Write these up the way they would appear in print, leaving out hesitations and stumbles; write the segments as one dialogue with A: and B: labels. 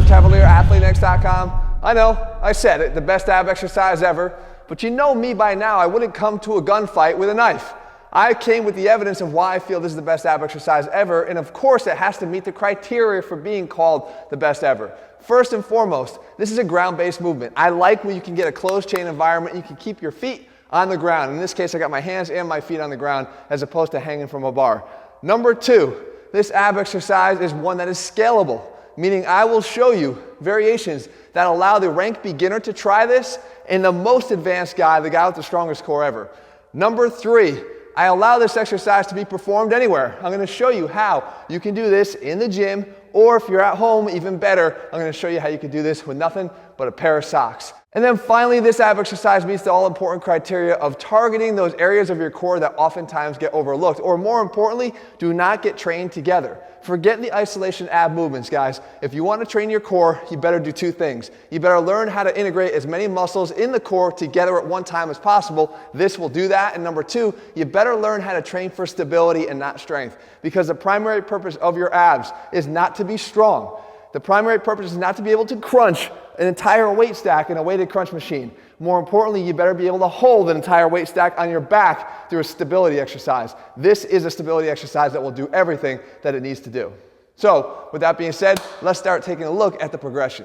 A: Tavalier, ATHLEAN-X.com. I know, I said it, the best ab exercise ever, but you know me by now, I wouldn't come to a gunfight with a knife. I came with the evidence of why I feel this is the best ab exercise ever, and of course it has to meet the criteria for being called the best ever. First and foremost, this is a ground-based movement. I like when you can get a closed chain environment, you can keep your feet on the ground. In this case, I got my hands and my feet on the ground as opposed to hanging from a bar. Number two, this ab exercise is one that is scalable, meaning I will show you variations that allow the rank beginner to try this and the most advanced guy, the guy with the strongest core ever. Number three, I allow this exercise to be performed anywhere. I'm going to show you how you can do this in the gym, or if you're at home, even better, I'm going to show you how you can do this with nothing but a pair of socks. And then finally, this ab exercise meets the all-important criteria of targeting those areas of your core that oftentimes get overlooked, or more importantly, do not get trained together. Forget the isolation ab movements, guys. If you want to train your core, you better do two things. You better learn how to integrate as many muscles in the core together at one time as possible. This will do that. And number two, you better learn how to train for stability and not strength, because the primary purpose of your abs is not to be strong. The primary purpose is not to be able to crunch an entire weight stack in a weighted crunch machine. More importantly, you better be able to hold an entire weight stack on your back through a stability exercise. This is a stability exercise that will do everything that it needs to do. So, with that being said, let's start taking a look at the progression.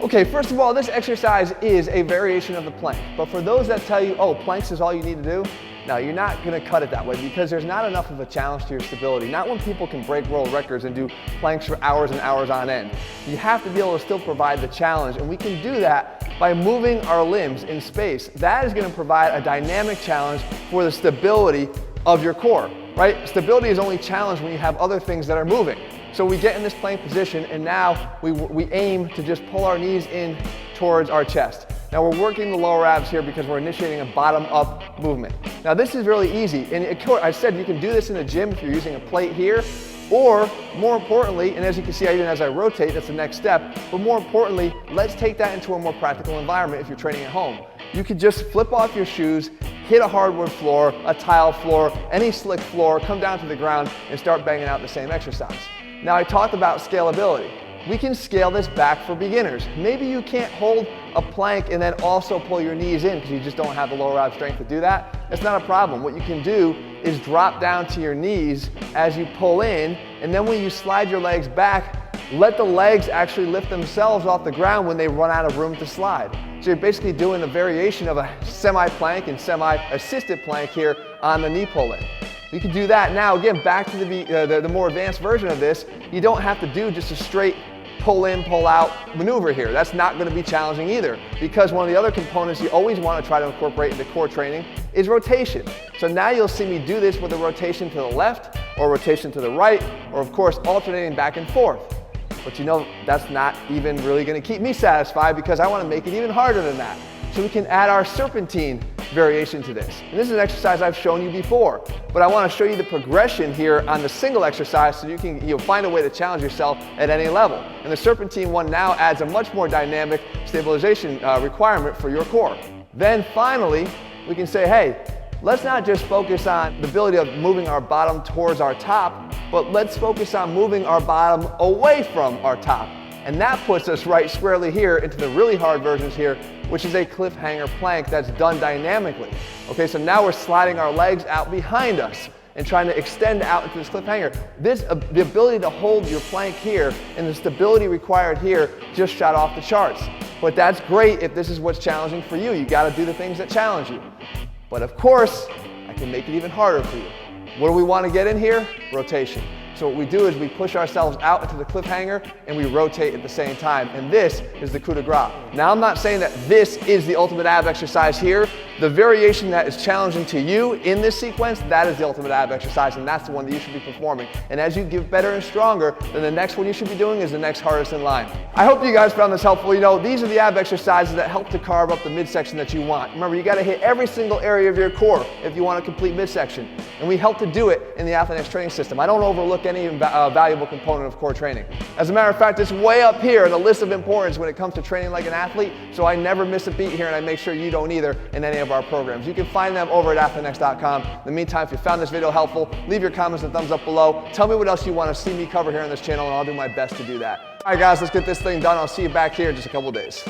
A: Okay, first of all, this exercise is a variation of the plank. But for those that tell you, oh, planks is all you need to do, no, you're not going to cut it that way, because there's not enough of a challenge to your stability. Not when people can break world records and do planks for hours and hours on end. You have to be able to still provide the challenge, and we can do that by moving our limbs in space. That is going to provide a dynamic challenge for the stability of your core, right? Stability is only challenged when you have other things that are moving. So we get in this plank position, and now we aim to just pull our knees in towards our chest. Now we're working the lower abs here because we're initiating a bottom-up movement. Now this is really easy, and I said you can do this in the gym if you're using a plate here, or more importantly, and as you can see even as I rotate, that's the next step, but more importantly, let's take that into a more practical environment if you're training at home. You could just flip off your shoes, hit a hardwood floor, a tile floor, any slick floor, come down to the ground and start banging out the same exercise. Now I talked about scalability. We can scale this back for beginners. Maybe you can't hold a plank and then also pull your knees in because you just don't have the lower ab strength to do that. That's not a problem. What you can do is drop down to your knees as you pull in, and then when you slide your legs back, let the legs actually lift themselves off the ground when they run out of room to slide. So you're basically doing a variation of a semi-plank and semi-assisted plank here on the knee pull-in. You can do that now. Again, back to the more advanced version of this, you don't have to do just a straight pull in, pull out maneuver here. That's not going to be challenging either, because one of the other components you always want to try to incorporate into core training is rotation. So now you'll see me do this with a rotation to the left or rotation to the right, or of course alternating back and forth. But you know, that's not even really going to keep me satisfied, because I want to make it even harder than that. So we can add our serpentine variation to this. And this is an exercise I've shown you before, but I want to show you the progression here on the single exercise so you'll find a way to challenge yourself at any level. And the serpentine one now adds a much more dynamic stabilization requirement for your core. Then finally, we can say, hey, let's not just focus on the ability of moving our bottom towards our top, but let's focus on moving our bottom away from our top. And that puts us right squarely here into the really hard versions here, which is a cliffhanger plank that's done dynamically. Okay, so now we're sliding our legs out behind us and trying to extend out into this cliffhanger. The ability to hold your plank here and the stability required here just shot off the charts. But that's great if this is what's challenging for you. You gotta do the things that challenge you. But of course, I can make it even harder for you. What do we want to get in here? Rotation. So what we do is we push ourselves out into the cliffhanger and we rotate at the same time. And this is the coup de grace. Now I'm not saying that this is the ultimate ab exercise here. The variation that is challenging to you in this sequence, that is the ultimate ab exercise, and that's the one that you should be performing. And as you get better and stronger, then the next one you should be doing is the next hardest in line. I hope you guys found this helpful. You know, these are the ab exercises that help to carve up the midsection that you want. Remember, you gotta hit every single area of your core if you want a complete midsection. And we help to do it in the ATHLEAN-X training system. I don't overlook any valuable component of core training. As a matter of fact, it's way up here in the list of importance when it comes to training like an athlete, so I never miss a beat here, and I make sure you don't either in any of our programs. You can find them over at ATHLEAN-X.com. In the meantime, if you found this video helpful, leave your comments and thumbs up below. Tell me what else you want to see me cover here on this channel, and I'll do my best to do that. All right, guys, let's get this thing done. I'll see you back here in just a couple days.